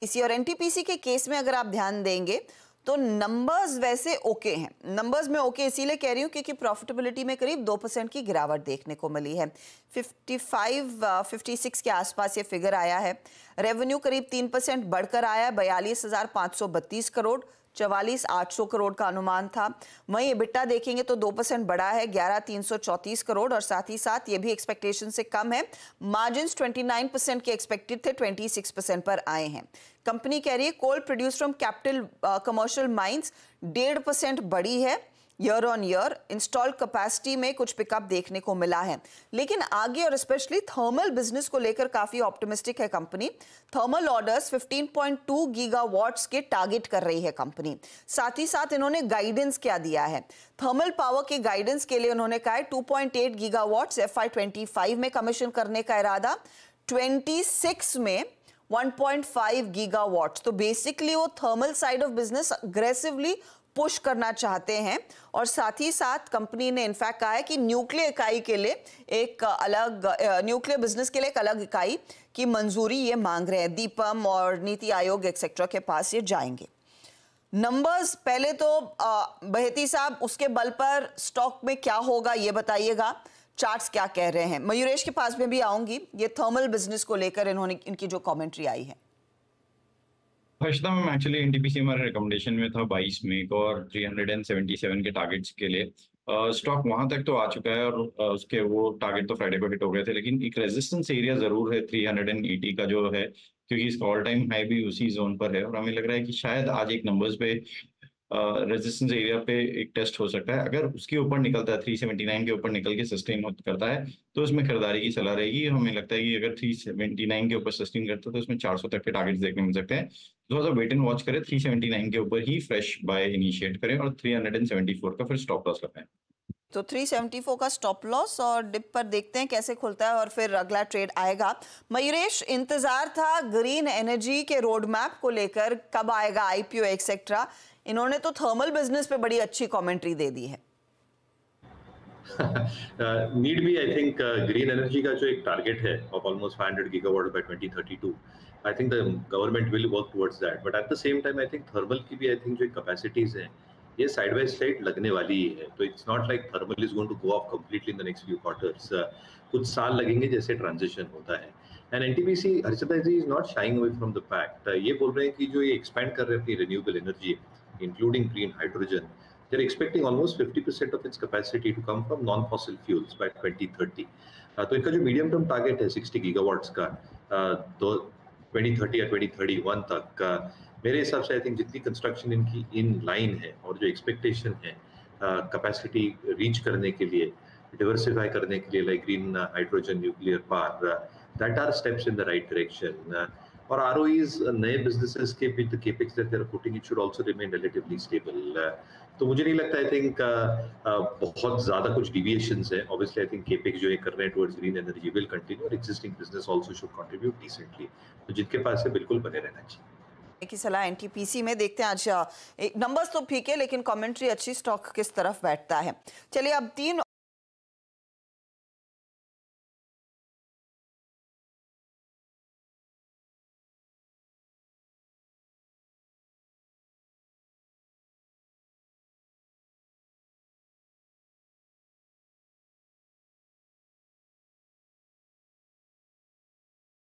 इसी और एनटीपीसी के केस में अगर आप ध्यान देंगे तो नंबर्स वैसे ओके हैं। नंबर्स में ओके इसीलिए कह रही हूँ क्योंकि प्रॉफिटेबिलिटी में करीब 2% की गिरावट देखने को मिली है। 56 के आसपास ये फिगर आया है। रेवेन्यू करीब 3% बढ़कर आया है, 42,532 करोड़, 44,800 करोड़ का अनुमान था। वहीं EBITDA देखेंगे तो 2% बढ़ा है, 11,334 करोड़, और साथ ही साथ ये भी एक्सपेक्टेशन से कम है। मार्जिन्स 29% के एक्सपेक्टेड थे, 26% पर आए हैं। कंपनी कह रही है coal produce from capital commercial mines 1.5% बढ़ी है year on year. Install capacity में कुछ पिकअप देखने को मिला है, लेकिन आगे और स्पेशली थर्मल बिजनेस को लेकर काफी ऑप्टिमिस्टिक है कंपनी। थर्मल ऑर्डर्स 15.2 गीगावाट्स के टारगेट कर रही है कंपनी। साथ ही साथ इन्होंने गाइडेंस क्या दिया है, थर्मल पावर के गाइडेंस के लिए उन्होंने कहा है 2.8 गीगावाट्स FY25 में कमीशन करने का इरादा, 26 में 1.5 गीगावाट। तो बेसिकली वो thermal side of business aggressively push करना चाहते हैं। और साथ ही साथ कंपनी ने इनफैक्ट कहा है कि न्यूक्लियर इकाई के लिए एक अलग न्यूक्लियर बिजनेस के लिए एक अलग इकाई की मंजूरी ये मांग रहे हैं। दीपम और नीति आयोग एक्सेट्रा के पास ये जाएंगे। नंबर्स पहले तो बहेती साहब उसके बल पर स्टॉक में क्या होगा ये बताइएगा, चार्ट्स क्या कह रहे हैं। मयूरेश के पास में भी आऊंगी, ये थर्मल बिजनेस को लेकर इनकी जो कमेंट्री आई है। हर्षदा मैम, एक्चुअली एनटीपीसी हमारे रिकमेंडेशन में था 22 मई को और 377 के टारगेट्स के लिए। स्टॉक वहां तक तो आ चुका है और उसके वो टारगेट तो फ्राइडे को हिट हो गए थे, लेकिन एक रेजिस्टेंस एरिया जरूर है 380 का जो है, क्योंकि इसका ऑल टाइम हाई भी उसी जोन पर है। और हमें लग रहा है कि शायद आज एक नंबर्स पे रेजिस्टेंस एरिया पे एक टेस्ट हो सकता है। अगर उसके ऊपर निकलता है, 379 के ऊपर निकल के सस्टेन करता है तो उसमें खरीदारी की सलाह रहेगी। हमें लगता है कि अगर 379 के ऊपर सस्टेन करता है तो उसमें 400 तक के टारगेट्स देखने मिल सकते हैं। थोड़ा सा वेट एंड वॉच करें, 379 के ऊपर ही फ्रेश बाय इनिशिएट करें और 374 का फिर स्टॉप लॉस लगाएं। तो 374 का स्टॉप लॉस और डिप पर देखते हैं कैसे खुलता है और फिर अगला ट्रेड आएगा। मयूरेश, इंतजार था ग्रीन एनर्जी के रोड मैप को लेकर, कब आएगा आईपीओ एक्सेट्रा। इन्होंने तो थर्मल बिजनेस पे बड़ी अच्छी कमेंट्री दे दी है। नीड भी आई थिंक ग्रीन एनर्जी का जो एक टारगेट है of almost 500 gigawatt by 2032, I think the government will work towards that. But at the same time I think thermal की भी आई थिंक जो कैपेसिटीज हैं ये साइड बाय साइड लगने वाली ही है। तो it's not like thermal is going to go off completely in the next few quarters. कुछ साल लगेंगे जैसे ट्रांजिशन होता है। And NTPC Harshada ji is not shying away from the fact. ये बोल रहे हैं कि जो ये एक्सपैंड कर रहे हैं अपनी renewable energy including green hydrogen, they're expecting almost 50% of its capacity to come from non-fossil fuels by 2030. तो इनका जो मीडियम टर्म टारगेट है 60 गीगावाट्स का, तो 2030 या 2031 तक, मेरे हिसाब से आई थिंक जितनी कंस्ट्रक्शन इनकी इन लाइन है और जो एक्सपेक्टेशन है कैपेसिटी रीच करने के लिए, डिवर्सिफाई करने के लिए, like green hydrogen, nuclear power, that are steps in the right direction. और ROEs नए बिजनेसेस के भी the capex that they are putting it should also remain relatively stable. तो मुझे नहीं लगता आई थिंक बहुत ज्यादा कुछ डिविएशंस है। ऑब्वियसली आई थिंक केपेक्स जो ये कर रहे हैं towards green energy will continue और existing business also should contribute decently. तो जिनके पास है बिल्कुल बने रहना चाहिए। की सलाह एनटीपीसी में देखते हैं। आज नंबर्स तो ठीक है लेकिन कमेंट्री अच्छी, स्टॉक किस तरफ बैठता है। चलिए अब 3